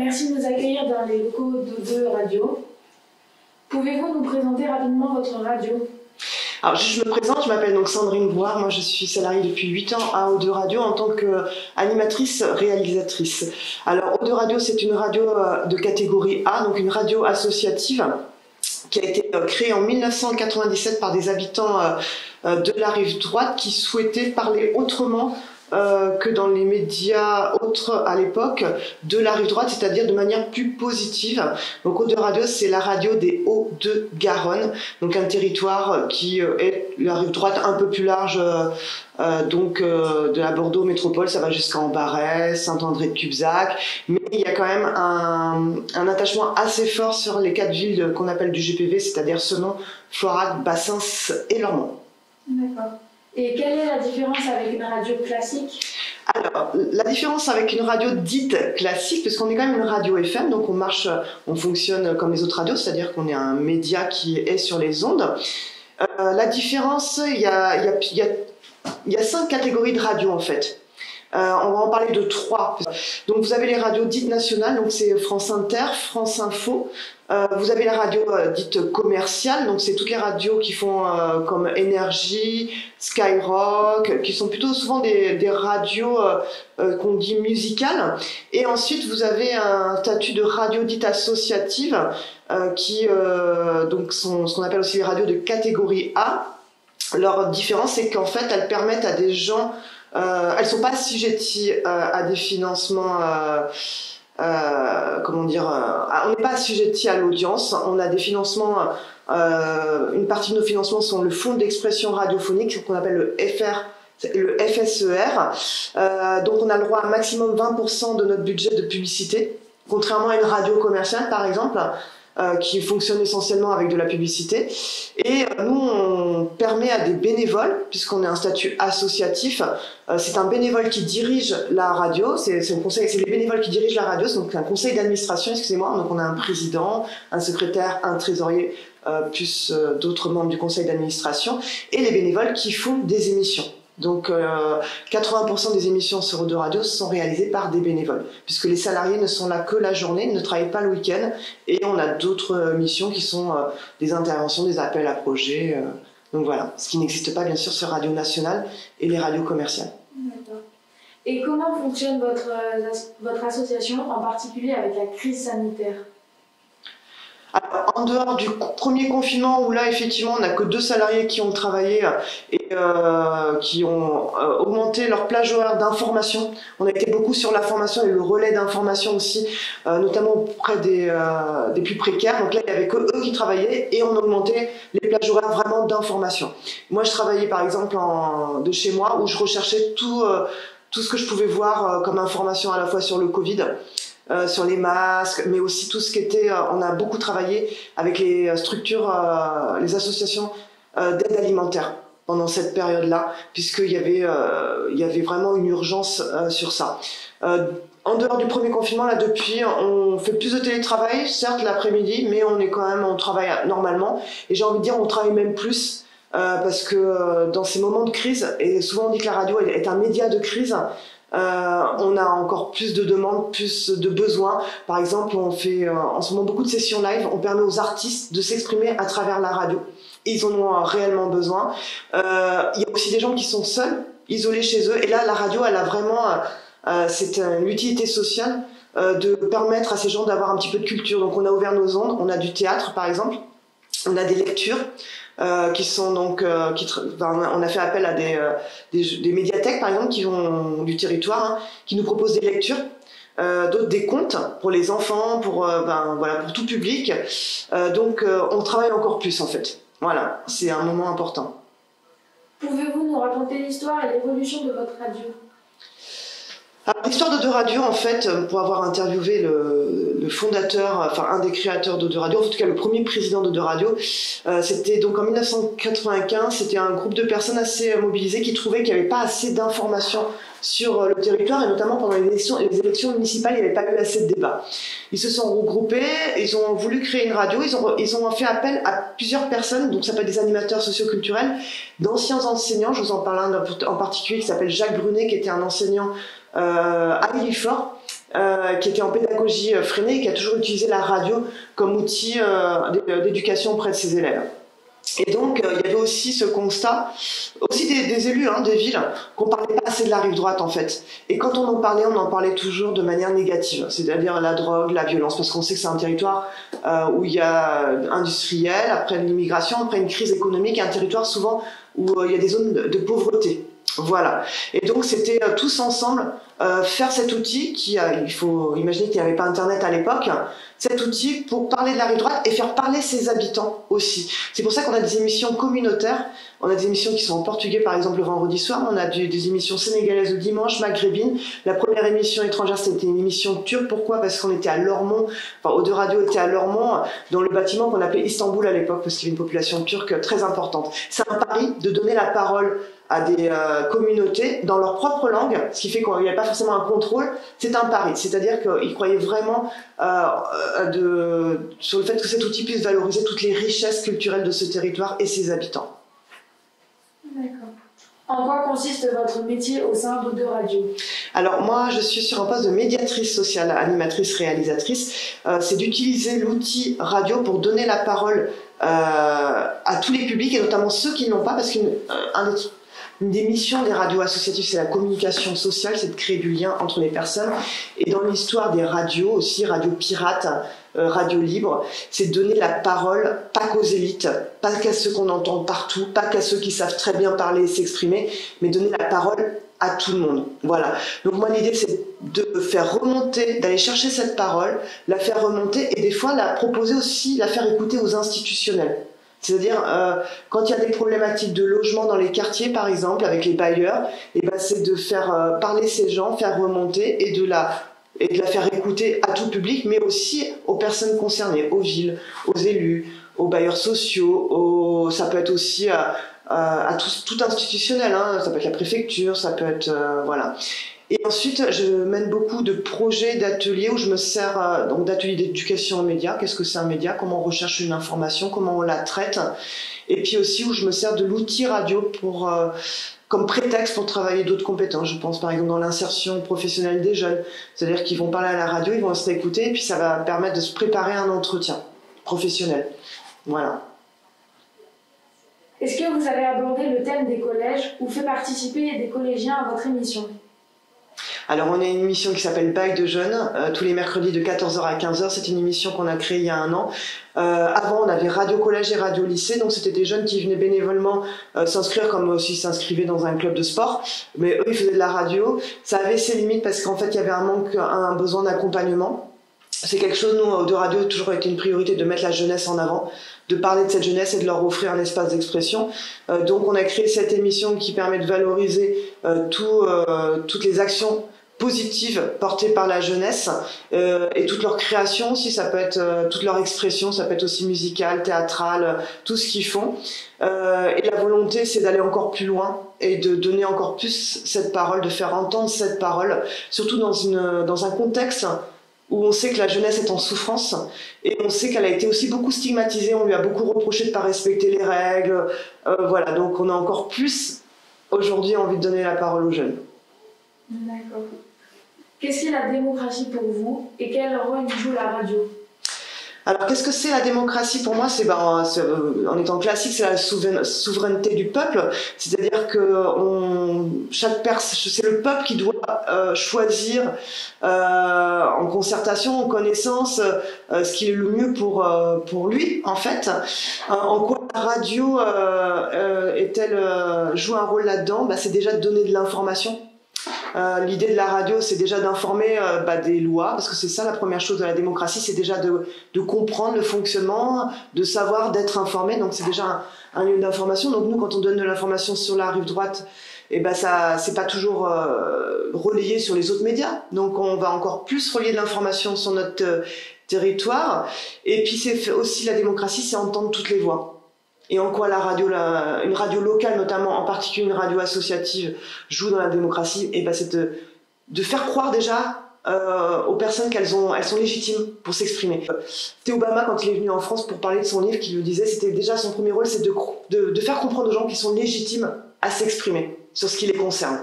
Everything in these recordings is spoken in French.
merci de nous accueillir dans les locaux d'O2 Radio. Pouvez-vous nous présenter rapidement votre radio? Alors, je me présente, je m'appelle donc Sandrine Boire, moi je suis salariée depuis 8 ans à O2 Radio en tant qu'animatrice réalisatrice. Alors O2 Radio, c'est une radio de catégorie A, donc une radio associative qui a été créée en 1997 par des habitants de la rive droite qui souhaitaient parler autrement que dans les médias autres à l'époque de la rive droite, c'est-à-dire de manière plus positive. Donc O2 Radio, c'est la radio des Hauts-de-Garonne, donc un territoire qui est la rive droite un peu plus large, de la Bordeaux métropole, ça va jusqu'à Ambarès, Saint-André-de-Cubzac, mais il y a quand même un attachement assez fort sur les 4 villes qu'on appelle du GPV, c'est-à-dire Senon, Florac, Bassins et Lormont. D'accord. Et quelle est la différence avec une radio classique? Alors, la différence avec une radio dite classique, parce qu'on est quand même une radio FM, donc on fonctionne comme les autres radios, c'est-à-dire qu'on est un média qui est sur les ondes. La différence, il y a 5 catégories de radios en fait. On va en parler de 3. Donc vous avez les radios dites nationales, donc c'est France Inter, France Info. Vous avez la radio dite commerciale, donc c'est toutes les radios qui font comme Énergie, Skyrock, qui sont plutôt souvent des radios qu'on dit musicales. Et ensuite vous avez un statut de radio dite associative qui donc sont ce qu'on appelle aussi les radios de catégorie A. Leur différence, c'est qu'en fait elles permettent à des gens, elles sont pas assujetties à des financements. On n'est pas assujetti à l'audience, on a des financements, une partie de nos financements sont le fonds d'expression radiophonique qu'on appelle le FSER, donc on a le droit à un maximum 20% de notre budget de publicité, contrairement à une radio commerciale par exemple, qui fonctionne essentiellement avec de la publicité. Et nous, on permet à des bénévoles, puisqu'on est un statut associatif, c'est un bénévole qui dirige la radio, c'est les bénévoles qui dirigent la radio, donc c'est un conseil d'administration, excusez-moi, donc on a un président, un secrétaire, un trésorier, plus d'autres membres du conseil d'administration, et les bénévoles qui font des émissions. Donc 80% des émissions sur O2 Radio sont réalisées par des bénévoles, puisque les salariés ne sont là que la journée, ne travaillent pas le week-end, et on a d'autres missions qui sont des interventions, des appels à projets. Donc voilà, ce qui n'existe pas bien sûr sur Radio Nationale et les radios commerciales. D'accord. Et comment fonctionne votre association, en particulier avec la crise sanitaire? Alors, en dehors du premier confinement où là effectivement on n'a que 2 salariés qui ont travaillé et qui ont augmenté leur plage horaire d'information. On a été beaucoup sur la formation et le relais d'information aussi, notamment auprès des plus précaires. Donc là il n'y avait que eux qui travaillaient et on augmentait les plages horaires vraiment d'information. Moi je travaillais par exemple de chez moi où je recherchais tout ce que je pouvais voir comme information à la fois sur le Covid, sur les masques, mais aussi tout ce qui était... on a beaucoup travaillé avec les structures, les associations d'aide alimentaire pendant cette période-là, puisqu'il y avait vraiment une urgence sur ça. En dehors du premier confinement, là depuis, on fait plus de télétravail, certes l'après-midi, mais on travaille normalement. Et j'ai envie de dire, on travaille même plus, parce que dans ces moments de crise, et souvent on dit que la radio est un média de crise, on a encore plus de demandes, plus de besoins. Par exemple, on fait en ce moment beaucoup de sessions live. On permet aux artistes de s'exprimer à travers la radio. Ils en ont réellement besoin. Il y a aussi des gens qui sont seuls, isolés chez eux. Et là, la radio, elle a vraiment... c'est une utilité sociale de permettre à ces gens d'avoir un petit peu de culture. Donc on a ouvert nos ondes. On a du théâtre, par exemple. On a des lectures. Qui sont donc, on a fait appel à des médiathèques par exemple du territoire, qui nous proposent des lectures, d'autres des contes pour les enfants, pour tout public. Donc on travaille encore plus en fait. Voilà, c'est un moment important. Pouvez-vous nous raconter l'histoire et l'évolution de votre radio? L'histoire d'O2 Radio, en fait, pour avoir interviewé le fondateur, enfin un des créateurs d'O2 Radio, en tout cas le premier président d'O2 Radio, c'était donc en 1995, c'était un groupe de personnes assez mobilisées qui trouvaient qu'il n'y avait pas assez d'informations sur le territoire, et notamment pendant les élections municipales, il n'y avait pas eu assez de débats. Ils se sont regroupés, ils ont voulu créer une radio, ils ont fait appel à plusieurs personnes, donc ça s'appelle des animateurs socioculturels, d'anciens enseignants. Je vous en parle un en particulier qui s'appelle Jacques Brunet, qui était un enseignant à Villefort, qui était en pédagogie freinée et qui a toujours utilisé la radio comme outil d'éducation auprès de ses élèves. Et donc, il y avait aussi ce constat, aussi des élus des villes, qu'on ne parlait pas assez de la rive droite en fait. Et quand on en parlait toujours de manière négative, c'est-à-dire la drogue, la violence, parce qu'on sait que c'est un territoire où il y a industriel, après l'immigration, après une crise économique, un territoire souvent où il y a des zones de pauvreté. Voilà. Et donc, c'était tous ensemble faire cet outil il faut imaginer qu'il n'y avait pas Internet à l'époque, cet outil pour parler de la rive droite et faire parler ses habitants aussi. C'est pour ça qu'on a des émissions communautaires. On a des émissions qui sont en portugais, par exemple, le vendredi soir. On a des émissions sénégalaises le dimanche, maghrébines. La première émission étrangère, c'était une émission turque. Pourquoi? Parce qu'on était à Lormont, enfin, O2 Radio était à Lormont, dans le bâtiment qu'on appelait Istanbul à l'époque, parce qu'il y avait une population turque très importante. C'est un pari de donner la parole à des communautés dans leur propre langue, ce qui fait qu'il n'y avait pas forcément un contrôle. C'est un pari, c'est-à-dire qu'ils croyaient vraiment sur le fait que cet outil puisse valoriser toutes les richesses culturelles de ce territoire et ses habitants. D'accord. En quoi consiste votre métier au sein d'O2 Radio? Alors moi, je suis sur un poste de médiatrice sociale, animatrice, réalisatrice. C'est d'utiliser l'outil radio pour donner la parole à tous les publics, et notamment ceux qui ne l'ont pas, parce qu'une des missions des radios associatives, c'est la communication sociale, c'est de créer du lien entre les personnes. Et dans l'histoire des radios aussi, radio pirates, radio libre, c'est de donner la parole, pas qu'aux élites, pas qu'à ceux qu'on entend partout, pas qu'à ceux qui savent très bien parler et s'exprimer, mais donner la parole à tout le monde. Voilà. Donc moi, l'idée, c'est de faire remonter, d'aller chercher cette parole, la faire remonter et des fois la proposer aussi, la faire écouter aux institutionnels. C'est-à-dire, quand il y a des problématiques de logement dans les quartiers, par exemple, avec les bailleurs, c'est de faire parler ces gens, faire remonter et de la faire écouter à tout public, mais aussi aux personnes concernées, aux villes, aux élus, aux bailleurs sociaux, ça peut être aussi à tout institutionnel, ça peut être la préfecture, ça peut être... voilà. Et ensuite, je mène beaucoup de projets, d'ateliers où je me sers donc d'ateliers d'éducation aux médias. Qu'est-ce que c'est un média? Comment on recherche une information? Comment on la traite? Et puis aussi où je me sers de l'outil radio comme prétexte pour travailler d'autres compétences. Je pense par exemple dans l'insertion professionnelle des jeunes. C'est-à-dire qu'ils vont parler à la radio, ils vont se écouter et puis ça va permettre de se préparer à un entretien professionnel. Voilà. Est-ce que vous avez abordé le thème des collèges ou fait participer des collégiens à votre émission? Alors on a une émission qui s'appelle Bail de jeunes, tous les mercredis de 14h à 15h. C'est une émission qu'on a créée il y a un an. Avant on avait Radio Collège et Radio Lycée, donc c'était des jeunes qui venaient bénévolement s'inscrire comme aussi s'inscrivaient dans un club de sport. Mais eux ils faisaient de la radio. Ça avait ses limites parce qu'en fait il y avait un besoin d'accompagnement. C'est quelque chose, nous, de radio, a toujours été une priorité de mettre la jeunesse en avant, de parler de cette jeunesse et de leur offrir un espace d'expression. Donc on a créé cette émission qui permet de valoriser toutes les actions positives portées par la jeunesse et toute leur création aussi, ça peut être toute leur expression, ça peut être aussi musicale, théâtrale, tout ce qu'ils font. Et la volonté, c'est d'aller encore plus loin et de donner encore plus cette parole, de faire entendre cette parole, surtout dans un contexte où on sait que la jeunesse est en souffrance et on sait qu'elle a été aussi beaucoup stigmatisée, on lui a beaucoup reproché de ne pas respecter les règles. Voilà, donc on a encore plus aujourd'hui envie de donner la parole aux jeunes. D'accord. Qu'est-ce qu'est la démocratie pour vous et quel rôle joue la radio? Alors, qu'est-ce que c'est la démocratie? Pour moi, en étant classique, c'est la souveraineté du peuple. C'est-à-dire que c'est le peuple qui doit choisir en concertation, en connaissance, ce qui est le mieux pour lui, en fait. En quoi la radio joue un rôle là-dedans? C'est déjà de donner de l'information. L'idée de la radio, c'est déjà d'informer des lois, parce que c'est ça la première chose de la démocratie, c'est déjà de comprendre le fonctionnement, de savoir, d'être informé. Donc c'est déjà un lieu d'information. Donc nous, quand on donne de l'information sur la rive droite, ça c'est pas toujours relayé sur les autres médias. Donc on va encore plus relayer de l'information sur notre territoire. Et puis c'est aussi la démocratie, c'est entendre toutes les voix. Et en quoi une radio locale, notamment en particulier une radio associative, joue dans la démocratie, c'est de faire croire déjà aux personnes elles sont légitimes pour s'exprimer. C'était Obama, quand il est venu en France pour parler de son livre, qui le disait, c'était déjà son premier rôle, c'est de faire comprendre aux gens qu'ils sont légitimes à s'exprimer sur ce qui les concerne.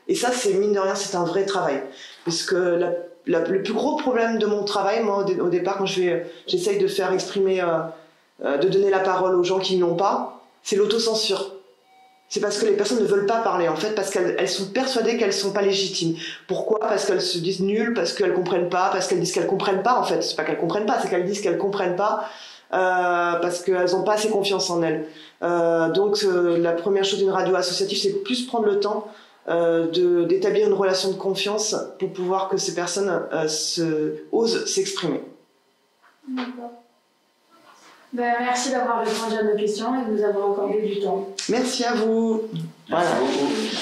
Et ça, c'est mine de rien, c'est un vrai travail. Parce que le plus gros problème de mon travail, moi, au départ, quand j'essaye de faire exprimer, de donner la parole aux gens qui n'ont pas, c'est l'autocensure. C'est parce que les personnes ne veulent pas parler, en fait, parce qu'elles sont persuadées qu'elles ne sont pas légitimes. Pourquoi? Parce qu'elles se disent nulles, parce qu'elles ne comprennent pas, parce qu'elles disent qu'elles ne comprennent pas, en fait. C'est pas qu'elles ne comprennent pas, c'est qu'elles disent qu'elles ne comprennent pas, parce qu'elles n'ont pas assez confiance en elles. Donc, la première chose d'une radio associative, c'est plus prendre le temps d'établir une relation de confiance pour pouvoir que ces personnes osent s'exprimer. D'accord. Ben, merci d'avoir répondu à nos questions et de nous avoir accordé du temps. Merci à vous. Merci beaucoup.